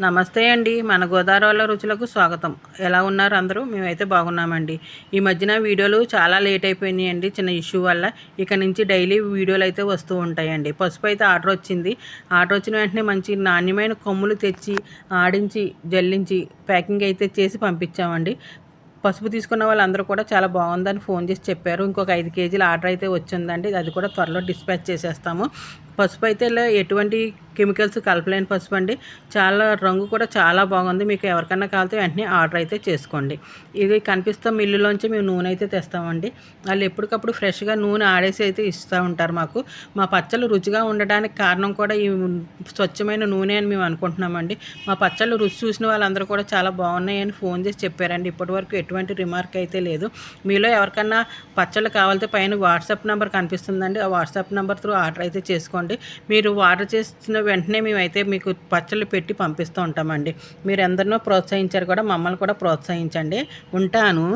నమస్తే అండి. మన గోదావరిలో రుచులకు స్వాగతం. ఎలా ఉన్నారు అందరూ? మేమైతే బాగున్నామండి. ఈ మధ్యన వీడియోలు చాలా లేట్ అయిపోయినాయండి చిన్న ఇష్యూ వల్ల. ఇక నుంచి డైలీ వీడియోలు అయితే వస్తూ ఉంటాయండి. పసుపు అయితే ఆర్డర్ వచ్చింది. ఆర్డర్ వచ్చిన వెంటనే మంచి నాణ్యమైన కొమ్ములు తెచ్చి ఆడించి జల్లించి ప్యాకింగ్ అయితే చేసి పంపించామండి. పసుపు తీసుకున్న వాళ్ళందరూ కూడా చాలా బాగుందని ఫోన్ చేసి చెప్పారు. ఇంకొక 5 కేజీల ఆర్డర్ అయితే వచ్చిందండి. అది కూడా త్వరలో డిస్పాచ్ చేసేస్తాము. పసుపు అయితే ఎటువంటి కెమికల్స్ కలపలేని పసుపు అండి. చాలా రంగు కూడా చాలా బాగుంది. మీకు ఎవరికన్నా కావాలితే వెంటనే ఆర్డర్ అయితే చేసుకోండి. ఇది కనిపిస్తాం మిల్లులోంచి మేము నూనె అయితే తెస్తామండి. వాళ్ళు ఎప్పటికప్పుడు ఫ్రెష్గా నూనె ఆడేసి అయితే ఇస్తూ ఉంటారు మాకు. మా పచ్చళ్ళు రుచిగా ఉండడానికి కారణం కూడా ఈ స్వచ్ఛమైన నూనె అని మేము అనుకుంటున్నామండి. మా పచ్చళ్ళు రుచి చూసిన వాళ్ళందరూ కూడా చాలా బాగున్నాయని ఫోన్ చేసి చెప్పారండి. ఇప్పటివరకు ఎటువంటి రిమార్క్ అయితే లేదు. మీలో ఎవరికన్నా పచ్చళ్ళు కావాలితే పైన వాట్సాప్ నెంబర్ కనిపిస్తుందండి. ఆ వాట్సాప్ నెంబర్ త్రూ ఆర్డర్ అయితే చేసుకోండి. మీరు ఆర్డర్ చేసిన వెంటనే మేమైతే మీకు పచ్చళ్ళు పెట్టి పంపిస్తూ ఉంటామండి. మీరు ఎందరినో ప్రోత్సహించారు కూడా, మమ్మల్ని కూడా ప్రోత్సహించండి. ఉంటాను.